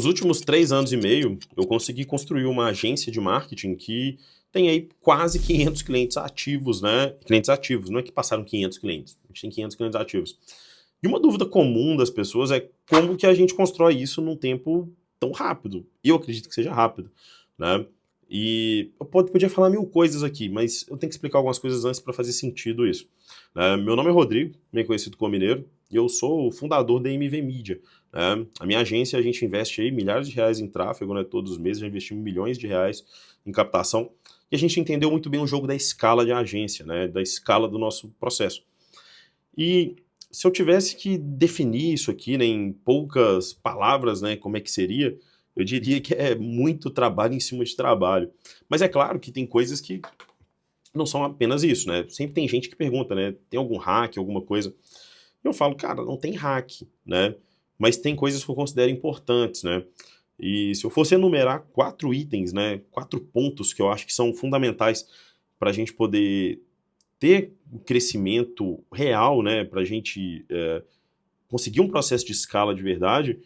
Nos últimos 3 anos e meio, eu consegui construir uma agência de marketing que tem aí quase 500 clientes ativos, né? Clientes ativos, não é que passaram 500 clientes, a gente tem 500 clientes ativos. E uma dúvida comum das pessoas é como que a gente constrói isso num tempo tão rápido. E eu acredito que seja rápido, né? E eu podia falar mil coisas aqui, mas eu tenho que explicar algumas coisas antes para fazer sentido isso. Meu nome é Rodrigo, bem conhecido como Mineiro, e eu sou o fundador da MV Media. A minha agência, a gente investe aí milhares de reais em tráfego, né? Todos os meses já investimos milhões de reais em captação. E a gente entendeu muito bem o jogo da escala de agência, né? Da escala do nosso processo. E se eu tivesse que definir isso aqui, né, em poucas palavras, né, como é que seria, eu diria que é muito trabalho em cima de trabalho. Mas é claro que tem coisas que não são apenas isso, né? Sempre tem gente que pergunta, né? Tem algum hack, alguma coisa? Eu falo, cara, não tem hack, né? Mas tem coisas que eu considero importantes, né? E se eu fosse enumerar 4 itens, né? 4 pontos que eu acho que são fundamentais para a gente poder ter um crescimento real, né? Para a gente conseguir um processo de escala de verdade,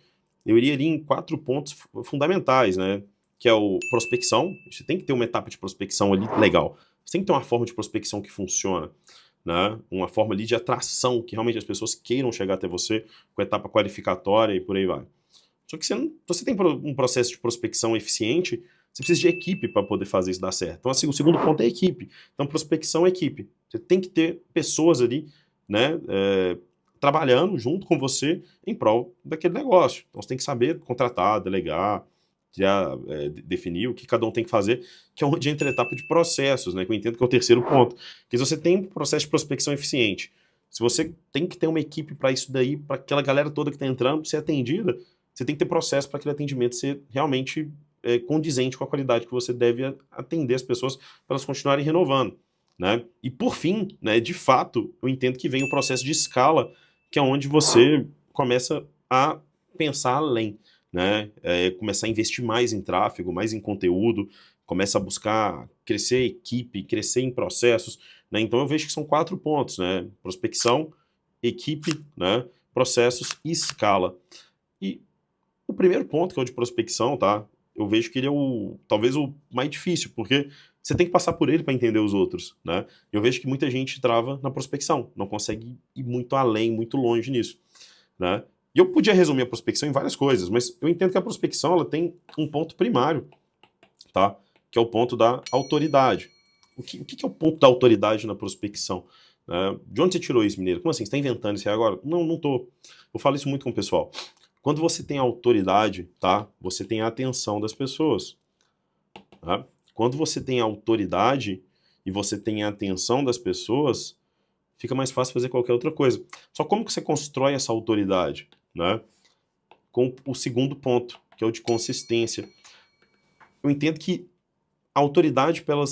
eu iria ali em 4 pontos fundamentais, né? Que é o prospecção. Você tem que ter uma etapa de prospecção ali legal. Você tem que ter uma forma de prospecção que funciona, né? Uma forma ali de atração, que realmente as pessoas queiram chegar até você com a etapa qualificatória e por aí vai. Só que se você tem um processo de prospecção eficiente, você precisa de equipe para poder fazer isso dar certo. Então, assim, o segundo ponto é equipe. Então, prospecção é equipe. Você tem que ter pessoas ali, né, trabalhando junto com você em prol daquele negócio. Então, você tem que saber contratar, delegar, já definir o que cada um tem que fazer, que é onde entra a etapa de processos, né, que eu entendo que é o terceiro ponto. Porque se você tem um processo de prospecção eficiente, se você tem que ter uma equipe para isso daí, para aquela galera toda que está entrando ser atendida, você tem que ter processo para aquele atendimento ser realmente condizente com a qualidade que você deve atender as pessoas para elas continuarem renovando, né? E por fim, né, de fato, eu entendo que vem o processo de escala, que é onde você começa a pensar além, né? Começar a investir mais em tráfego, mais em conteúdo, começa a buscar crescer a equipe, crescer em processos, né? Então eu vejo que são 4 pontos, né? Prospecção, equipe, né? Processos e escala. E o primeiro ponto, que é o de prospecção, tá? Eu vejo que ele é talvez o mais difícil, porque você tem que passar por ele para entender os outros, né? Eu vejo que muita gente trava na prospecção, não consegue ir muito além, muito longe nisso, né? E eu podia resumir a prospecção em várias coisas, mas eu entendo que a prospecção ela tem um ponto primário, tá? Que é o ponto da autoridade. O que é o ponto da autoridade na prospecção? De onde você tirou isso, Mineiro? Como assim? Você está inventando isso aí agora? Não, não tô. Eu falo isso muito com o pessoal. Quando você tem autoridade, tá? Você tem a atenção das pessoas, tá? Quando você tem autoridade e você tem a atenção das pessoas, fica mais fácil fazer qualquer outra coisa. Só como que você constrói essa autoridade, né? Com o segundo ponto, que é o de consistência. Eu entendo que a autoridade, para ela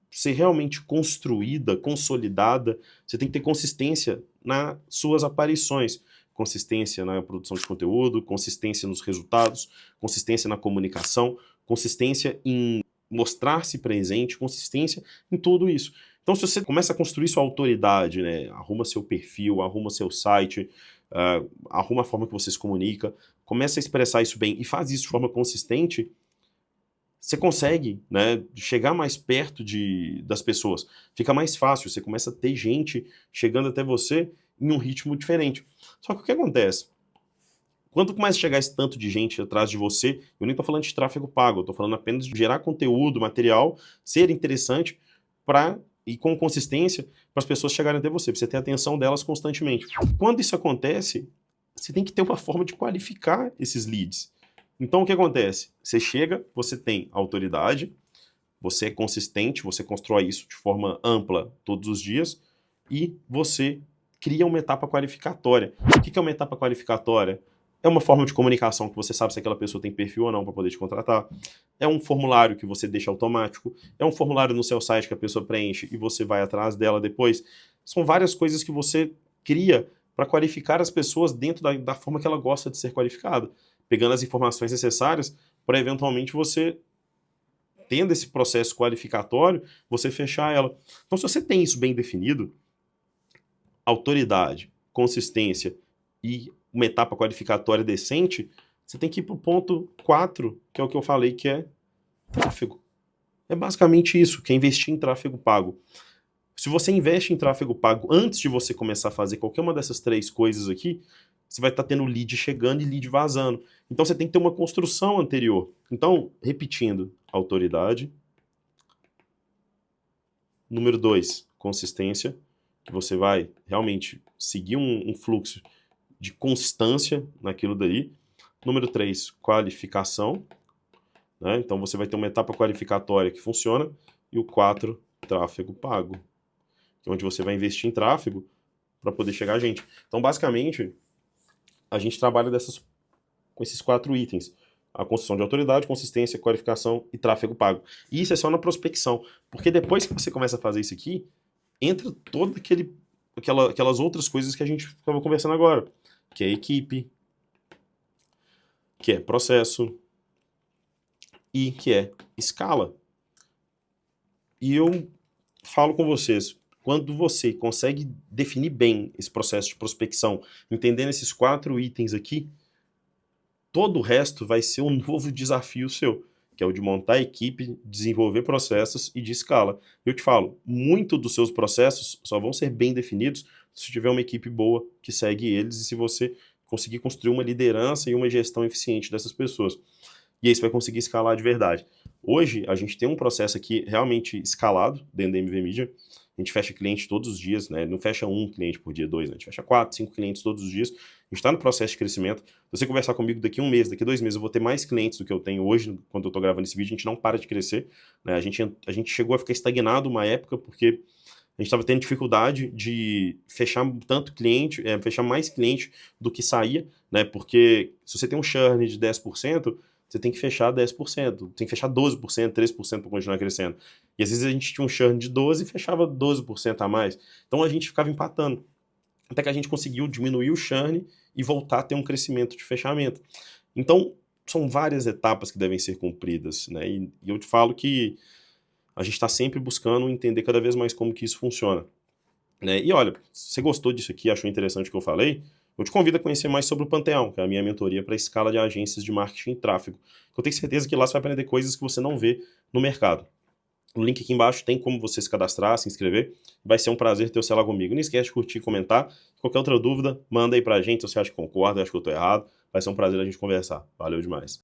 ser realmente construída, consolidada, você tem que ter consistência nas suas aparições. Consistência na produção de conteúdo, consistência nos resultados, consistência na comunicação, consistência em mostrar-se presente, consistência em tudo isso. Então, se você começa a construir sua autoridade, né, arruma seu perfil, arruma seu site, arruma a forma que você se comunica, começa a expressar isso bem e faz isso de forma consistente, você consegue, né, chegar mais perto das pessoas. Fica mais fácil, você começa a ter gente chegando até você em um ritmo diferente. Só que o que acontece? Quando começa a chegar esse tanto de gente atrás de você, eu nem estou falando de tráfego pago, eu estou falando apenas de gerar conteúdo, material, ser interessante e com consistência para as pessoas chegarem até você, para você ter a atenção delas constantemente. Quando isso acontece, você tem que ter uma forma de qualificar esses leads. Então o que acontece? Você chega, você tem autoridade, você é consistente, você constrói isso de forma ampla todos os dias e você cria uma etapa qualificatória. O que é uma etapa qualificatória? É uma forma de comunicação que você sabe se aquela pessoa tem perfil ou não para poder te contratar. É um formulário que você deixa automático. É um formulário no seu site que a pessoa preenche e você vai atrás dela depois. São várias coisas que você cria para qualificar as pessoas dentro da forma que ela gosta de ser qualificada, pegando as informações necessárias para eventualmente você, tendo esse processo qualificatório, você fechar ela. Então, se você tem isso bem definido, autoridade, consistência e uma etapa qualificatória decente, Você tem que ir para o ponto 4, que é o que eu falei, que é tráfego. É basicamente isso, que é investir em tráfego pago. Se você investe em tráfego pago antes de você começar a fazer qualquer uma dessas 3 coisas aqui, você vai estar tendo lead chegando e lead vazando. Então você tem que ter uma construção anterior. Então, repetindo, autoridade. Número 2, consistência, que você vai realmente seguir um fluxo de constância naquilo daí. Número 3, qualificação, né? Então você vai ter uma etapa qualificatória que funciona. E o 4, tráfego pago, que é onde você vai investir em tráfego para poder chegar a gente. Então, basicamente, a gente trabalha com esses 4 itens. A construção de autoridade, consistência, qualificação e tráfego pago. E isso é só na prospecção. Porque depois que você começa a fazer isso aqui, entra todo aquelas outras coisas que a gente estava conversando agora. Que é equipe, que é processo e que é escala. E eu falo com vocês, quando você consegue definir bem esse processo de prospecção, entendendo esses 4 itens aqui, todo o resto vai ser um novo desafio seu, que é o de montar equipe, desenvolver processos e de escala. Eu te falo, muito dos seus processos só vão ser bem definidos se tiver uma equipe boa que segue eles e se você conseguir construir uma liderança e uma gestão eficiente dessas pessoas. E aí você vai conseguir escalar de verdade. Hoje, a gente tem um processo aqui realmente escalado dentro da MV Media. A gente fecha cliente todos os dias, né? Não fecha um cliente por dia, 2, né? A gente fecha 4, 5 clientes todos os dias. A gente está no processo de crescimento. Se você conversar comigo daqui 1 mês, daqui 2 meses, eu vou ter mais clientes do que eu tenho hoje, quando eu estou gravando esse vídeo. A gente não para de crescer, né? A gente chegou a ficar estagnado uma época, porque a gente estava tendo dificuldade de fechar tanto cliente, fechar mais cliente do que saía, né? Porque se você tem um churn de 10%, você tem que fechar 10%, tem que fechar 12%, 13% para continuar crescendo. E às vezes a gente tinha um churn de 12% e fechava 12% a mais. Então a gente ficava empatando. Até que a gente conseguiu diminuir o churn e voltar a ter um crescimento de fechamento. Então, são várias etapas que devem ser cumpridas, né? E eu te falo que a gente está sempre buscando entender cada vez mais como que isso funciona, né? E olha, se você gostou disso aqui, achou interessante o que eu falei, eu te convido a conhecer mais sobre o Panteão, que é a minha mentoria para a escala de agências de marketing e tráfego. Eu tenho certeza que lá você vai aprender coisas que você não vê no mercado. No link aqui embaixo tem como você se cadastrar, se inscrever. Vai ser um prazer ter você lá comigo. Não esquece de curtir e comentar. Qualquer outra dúvida, manda aí pra gente se você acha que concorda, acha que eu tô errado. Vai ser um prazer a gente conversar. Valeu demais.